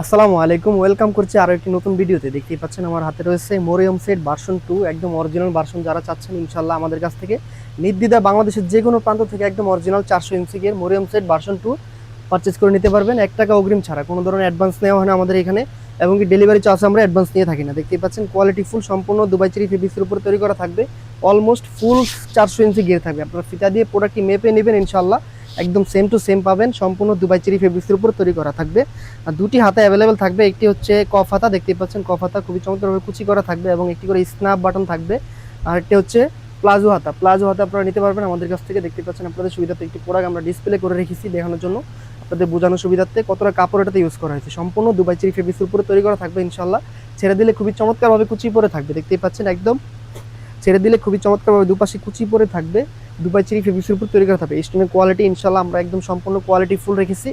আসসালামু আলাইকুম, ওয়েলকাম করছি আরো একটি নতুন ভিডিওতে। দেখতেই পাচ্ছেন আমার হাতে রয়েছে মোরিয়ম সেট ভার্সন 2, একদম অরিজিনাল ভার্সন। যারা চাচ্ছেন ইনশাআল্লাহ আমাদের কাছ থেকে নির্দ্বিধায় বাংলাদেশের যে কোনো প্রান্ত থেকে একদম অরিজিনাল 400 ইঞ্চি গিয়ে মোরিয়ম সেট ভার্সন 2 পারচেজ করে নিতে পারবেন। 1 টাকা অগ্রিম ছাড়া, কোনো ধরনের অ্যাডভান্স নেওয়া হয় না আমাদের এখানে, এবং কি ডেলিভারি চার্জ আমরা অ্যাডভান্স নিয়ে থাকি না। দেখতেই পাচ্ছেন কোয়ালিটি ফুল, সম্পূর্ণ দুবাই চেরি ফেব্রিক্সের উপর তৈরি করা থাকবে। অলমোস্ট ফুল 400 ইঞ্চি গিয়ে থাকবে। আপনারা ফিতা দিয়ে প্রোডাক্টটি মেপে নেবেন, ইনশাআল্লাহ একদম সেম টু সেম পাবেন। সম্পূর্ণ দুবাই চেরি ফেব্রিক্সের উপর তৈরি করা থাকবে। আর দুটি হাতা অ্যাভেলেবেল থাকবে। একটি হচ্ছে কফ হাতা, দেখতেই পাচ্ছেন কফ হাতা খুবই চমৎকারভাবে কুচি করা থাকবে, এবং একটি করে স্ন্যাপ বাটন থাকবে। আর একটি হচ্ছে প্লাজো হাতা। প্লাজো হাতা আপনারা নিতে পারবেন আমাদের কাছ থেকে। দেখতে পাচ্ছেন আপনাদের সুবিধাতে একটি প্রোডাক্ট আমরা ডিসপ্লে করে রেখেছি দেখানোর জন্য, আপনাদের বোঝানোর সুবিধার্থে কতটা কাপড় এটাতে ইউজ করা হয়েছে। সম্পূর্ণ দুবাই চেরি ফেব্রিক্সের উপরে তৈরি করা থাকবে ইনশাআল্লাহ। ছেড়ে দিলে খুবই চমৎকারভাবে কুচি পরে থাকবে, দেখতেই পাচ্ছেন একদম ছেড়ে দিলে খুবই চমৎকারভাবে দুপাশে কুচি পরে থাকবে। দুবাই চেরি ফেব্রিক্সের উপর তৈরি করা থাকবে। স্টোনের কোয়ালিটি ইনশাআল্লাহ আমরা একদম সম্পূর্ণ কোয়ালিটি ফুল রেখেছি।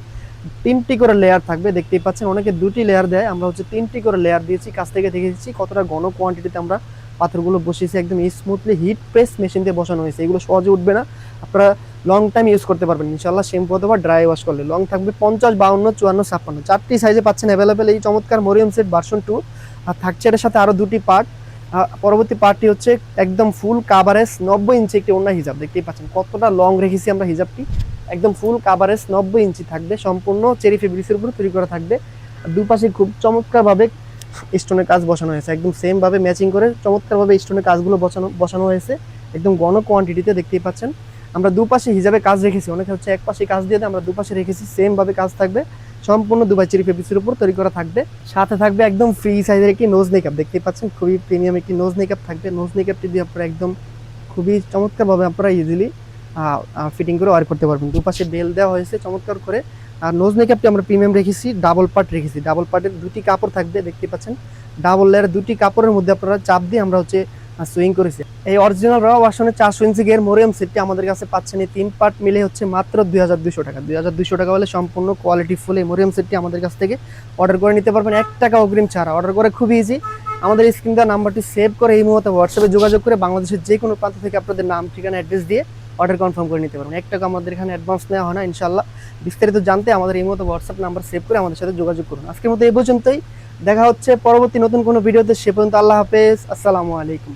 3টি করে লেয়ার থাকবে, দেখতেই পাচ্ছেন অনেকে 2টি লেয়ার দেয়, আমরা হচ্ছে 3টি করে লেয়ার দিয়েছি। কাছ থেকে দেখে দিচ্ছি কতটা ঘন কোয়ান্টিটিতে আমরা পাথরগুলো বসিয়েছি। একদম স্মুথলি হিট প্রেস মেশিন দিয়ে বসানো হয়েছে, এগুলো সহজে উঠবে না। আপনারা লং টাইম ইউজ করতে পারবেন ইনশাআল্লাহ, শ্যাম্পু অথবা ড্রাই ওয়াশ করলে। লং থাকবে 50, 52, 54, 56, 4টি সাইজে পাচ্ছেন অ্যাভেলেবেল এই চমৎকার মরিয়ম সেট ভার্সন 2। আর থাকছে এর সাথে আরো 2টি পার্ট। পরবর্তী পার্টটি হচ্ছে একদম ফুল কাভারেজ 90 ইঞ্চি একটি ওড়না হিজাব। দেখতেই পাচ্ছেন কতটা লং রেখেছি আমরা হিজাবটি। একদম ফুল কাভারেজ 90 ইঞ্চি থাকবে, সম্পূর্ণ চেরি ফেব্রিক্সের উপর তৈরি করা থাকবে। দুপাশে খুব চমৎকারভাবে স্টোনের কাজ বসানো হয়েছে, একদম সেম ভাবে ম্যাচিং করে চমৎকারভাবে স্টোনের কাজগুলো বসানো হয়েছে একদম ঘন কোয়ান্টিটিতে। দেখতেই পাচ্ছেন আমরা দুপাশে হিজাবে কাজ রেখেছি। অনেকে হচ্ছে এক পাশে কাজ দিয়ে দেয়, আমরা দুপাশে রেখেছি, সেম ভাবে কাজ থাকবে। সম্পূর্ণ দুবাই চেরি ফেব্রিক্সের উপর তৈরি করা থাকবে। সাথে থাকবে একদম ফ্রি সাইজের একটি নোজ মেকআপ। দেখতেই পাচ্ছেন খুবই প্রিমিয়াম একটি নোজ মেকআপ থাকবে। নোজ মেকআপটি দিয়ে আপনারা একদম খুবই চমৎকারভাবে আপনারা ইজিলি ফিটিং করে ওয়ার করতে পারবেন। দুপাশে বেল দেওয়া হয়েছে চমৎকার করে। আর নোজ মেকআপটি আমরা প্রিমিয়াম রেখেছি, ডাবল পার্ট রেখেছি। ডাবল পার্টের 2টি কাপড় থাকবে, দেখতে পাচ্ছেন ডাবল লেয়ার 2টি কাপড়ের মধ্যে আপনারা চাপ দিয়ে আমরা হচ্ছে সুইং করেছি। এই অরিজিনাল র ভার্সনের 400 ইঞ্চি গের মরিয়ম সেটটি আমাদের কাছে পাচ্ছেন এই 3 পার্ট মিলে হচ্ছে মাত্র 2200 টাকা। 2200 টাকা হলে সম্পূর্ণ কোয়ালিটি ফুল এই মরিয়ম সেটটি আমাদের কাছ থেকে অর্ডার করে নিতে পারবেন 1 টাকা অগ্রিম ছাড়া। অর্ডার করে খুবই ইজি। আমাদের স্ক্রিন দেওয়া নাম্বারটি সেভ করে এই মুহূর্তে হোয়াটসঅ্যাপে যোগাযোগ করে বাংলাদেশের যে কোনো প্রান্ত থেকে আপনাদের নাম, ঠিকানা, অ্যাড্রেস দিয়ে অর্ডার কনফার্ম করে নিতে পারবেন। 1 টাকা আমাদের এখানে অ্যাডভান্স নেওয়া হয় না ইনশাআল্লাহ। বিস্তারিত জানতে আমাদের এই মুহূর্তে হোয়াটসঅ্যাপ নাম্বার সেভ করে আমাদের সাথে যোগাযোগ করুন। আজকের মতো এই পর্যন্তই, দেখা হচ্ছে পরবর্তী নতুন কোনো ভিডিওতে। সে পর্যন্ত আল্লাহ হাফেজ, আসসালামু আলাইকুম।